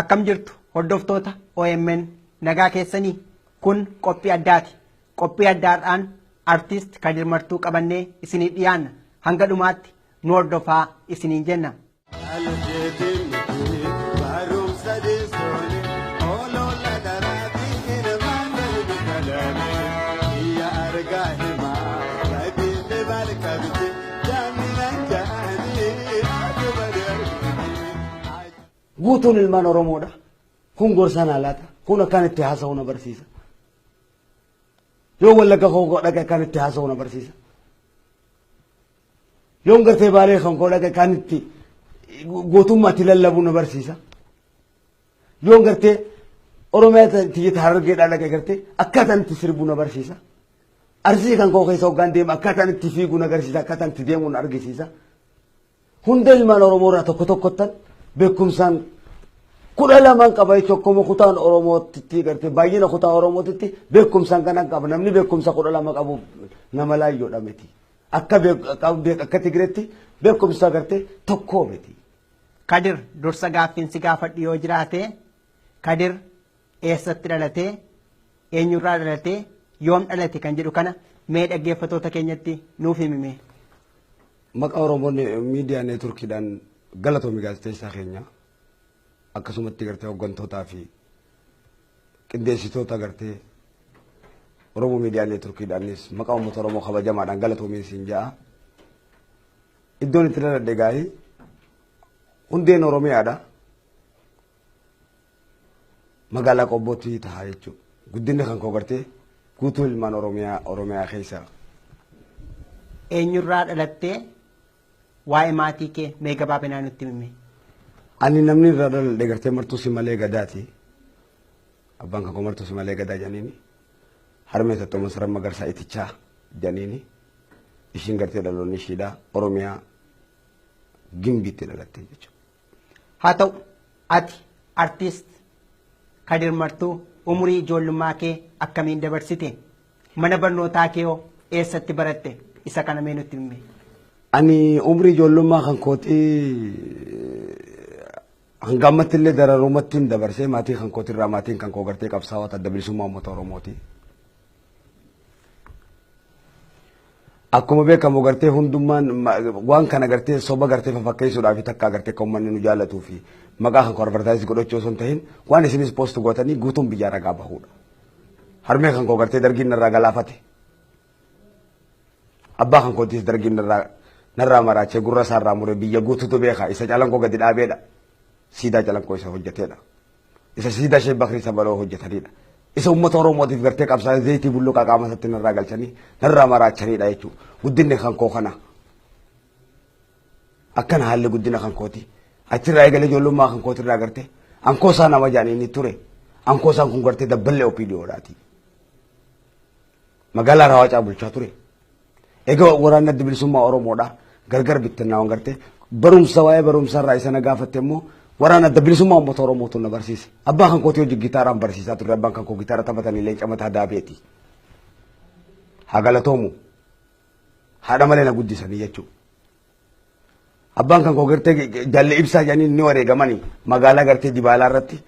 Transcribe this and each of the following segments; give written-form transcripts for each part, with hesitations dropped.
akkam jirtu hordoftoota OMN nagaa keessanii kun qophii addaati. Qophii addaadhaan artist Kadir Martuu qabannee isinii dhiyaanna. Hanga dhumaatti nu hordofaa isiniin jenna. Guutuun ilmaan Oromoodha. Kun gorsaan alaata. Kun akkaan itti haasa'uu na barsiisa. Yoo Wallagga koo dhaqe akkaan itti haasa'uu na barsiisa. Yoon gartee Baalee kan koo dhaqe akkaan itti gootummaatti lallabuu na barsiisa. Yoon gartee Oromiyaa tiyyata Harargeedhaa dhaqe gartee akkaataan itti sirbuu na barsiisa. Arsii kan koo keessa hoggaan deema akkaataan itti fiiguu na agarsiisa. Akkaataan itti deemuu na argisiisa. Hunda ilmaan Oromoo irraa tokko tokkottan beekumsaan kudha lamaan qaba jechuun akkuma kutaan Oromootti gartee baay'ina kutaa Oromootti beekumsaan kan qaba namni beekumsa kudha lama qabu nama laayyoodha miti akka Tigireetti beekumsa gartee tokkoo miti. Kadir dursa gaaffiinsi gaafadhu yoo jiraate Kadir eessatti dhalatee eenyurraa dhalatee yoom dhalate kan jedhu kana mee dhaggeeffattoota keenyatti nuuf himime. Maqaa Oromoon miidiyaa neetworkiidhaan galatoomii gaazexeessaa keenya akkasumatti gartee hoggantootaa fi qindeessitoota gartee Oromoo miidiyaa neetworkiidhaanis maqaa uummata Oromoo kabajamaadhaan galatoomii siin ja'a. Iddoon itti dhaladhe gaa'ii hundeen Oromiyaadha. Magaalaa Qobbootti tahaa jechuudha. Guddinni kan koo gartee guutuu ilmaan Oromiyaa keessa. Eenyurraa dhalattee waa'ee maatii kee mee gabaabinaan nutti himi. Ani namni irraa dhaladhe gartee Martuu Simalee Gadaati. Abbaan kan koo Martuu Simalee Gadaa jedhaniini. Harmee Tattoo Masaraa Magarsaa Itichaa jedhaniini. Ishiin gartee dhaloonni ishiidha Oromiyaa Gimbiitti dhalatte jechuudha. Haa ta'u ati artist Kadir Martuu umurii ijoollummaa kee akkamiin dabarsite? Mana barnootaa kee hoo eessatti baratte? Isa kana mee nutti himi. Ani umrii ijoollummaa kan kootii hanga ammatti illee dararumatti dabarsee maatii kan kootirraa maatiin kan koo gartee qabsaa'ota adda bilisummaa uummata Oromooti. Akkuma beekamu gartee hundummaan waan kana gartee soba gartee fafakkeessuudhaaf takka gartee kan uummanni nu jaalatuu fi maqaa kan koo advertaayisii godhachuu osoo hin tahin waan isinis poost gootanii guutuun biyyaa ragaa bahuudha. Harmee kan koo gartee dargiin irraa galaafate. Abbaa kan kootis dargiin narraa maraachee gurra isaarraa mure biyya guutuutu beeka isa calankoo gadi dhaabeedha. Siidaa calankoo isa hojjeteedha. Isa siidaa ishee bakrii sabaloo hojjetanidha. Isa uummata Oromootiif gartee qabsaa'ee zayitii bulluqaa qaama isaatti narraa galchanii narraa maraachanidha jechuudha. Guddinni kan koo kana. Akkana haalli guddina kan kooti. Achirraa eegalee ijoollummaa kan kootirraa gartee ankoo isaa nama jaanii inni ture. Ankoo isaan kun gartee dabballee OPDOdhaati. Magaalaa Rawaacaa bulchaa ture. Egaa waraanni adda bilisummaa Oromoodha gargar bittinnaa'uun gartee barumsa waa'ee barumsarraa isa na gaafatte immoo waraana adda bilisummaa uummata Oromootu na barsiise. Abbaa kan kootii hojii gitaaraan barsiisaa ture. Abbaan kan koo gitaara taphatanii leenca mataa daabeeti. Haa galatoomu. Haadha malee na guddisanii jechuudha. Abbaan kan koo gartee jaallee ibsaa jedhanii ni wareegamanii magaalaa gartee Dibaalaa irratti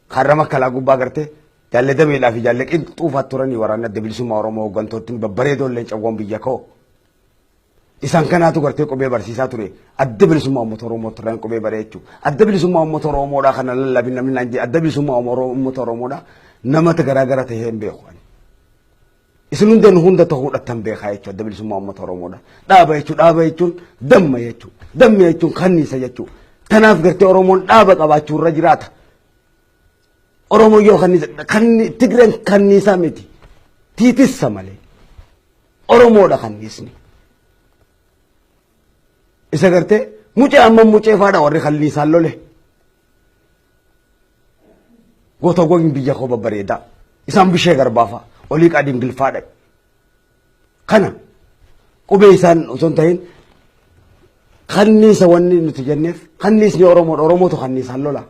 karra makkalaa gubbaa gartee jaallee dameedhaa fi jaallee qinxuufaa turanii waraanni adda bilisummaa Oromoo hooggantootni babbareedoon leencawwan biyya koo. Isaan kanaatu gartee qubee barsiisaa ture. Adda bilisummaa uummata Oromoo turaan qubee baree jechuudha. Adda bilisummaa uummata Oromoodhaa kana lallabin namni naan jedhe adda bilisummaa uummata Oromoodhaa namoota garaagara ta'ee hin beeku. Isin hundeen hunda ta'uudhaan beekaa jechuudha adda bilisummaa uummata Oromoodhaa. Dhaaba jechuun damma jechuudha. Damma jechuun kanniisa jechuudha. Kanaaf gartee Oromoon dhaaba qabaachuu irra jiraata. Oromoo yoo Tigireen kanniisaa miti. Tiitissa malee. Oromoodha kanniisni. Isa gartee mucee amma mucee faadha warri kanniisaan lole. Gootawwan biyya koo babbareedaa. Isaan bishee garbaafa. Olii qaadiin gilfaadha. Kana qubee isaan osoo hin tahin kanniisa wanni nuti jenneef kanniisni Oromoodha. Oromootu kanniisaan lola.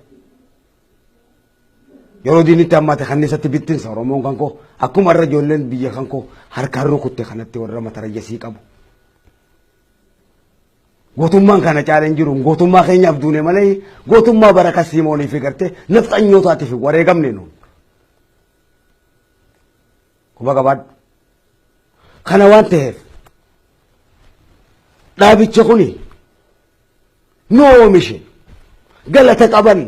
Yeroo diinitti ammaate kanniisatti bittinsa Oromoon kan koo akkuma irra ijoolleen biyya kan koo harkaan rukutte kanatti warra matarayyasii qabu. Gootummaan kana caaleen jiru gootummaa keenyaaf duune malee gootummaa baraka Simoonii fi gartee nafxanyootaati fi wareegamne nu. Kuba qabaadhu. Kana waan ta'eef dhaabicha kuni nu oomishe galata qaban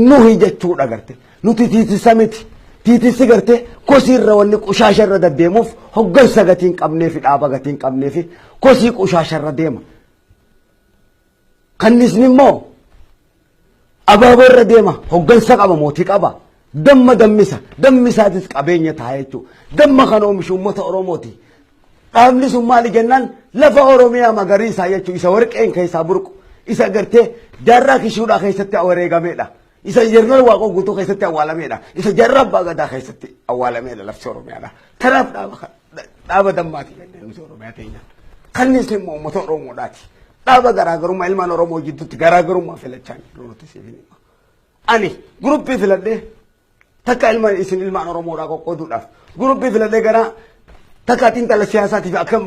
nuhi jechuudha garte nuti tiitisa miti tiitisi garte kosii irra wanni qushaasha irra deddeemuuf hoggansa gatiin qabnee fi dhaaba gatiin qabnee fi kosii qushaasha irra deema. Kannisni immoo abaaboo irra deema hoggansa qaba mootii qaba. Dammisaatis qabeenya ta'a jechuudha. Damma kan oomishu uummata Oromooti. Dhaabni sun maali jennaan lafa Oromiyaa magariisaa jechuudha. Isa warqeen keessaa burqu. Isa gartee jaarraa kishuudhaa keessatti wareegameedha. Isa Jeneraal Waaqoo guutuu keessatti awwaalameedha. Isa jaarraa abbaa gadaa keessatti awwaalameedha lafti Oromiyaadha. Kanaaf dhaaba dammaati jennee nuti Oromiyaa teenya. Kannis immoo uummata Oromoodhaati. Dhaaba garaagarummaa ilmaan Oromoo jidduutti garaagarummaa filachaa jiru nuti siifin hima. Ani guruppii filadhee takka ilmaan Oromoodhaa qoqqooduudhaaf guruppii filadhee gara takka xiinxala siyaasaatiif akka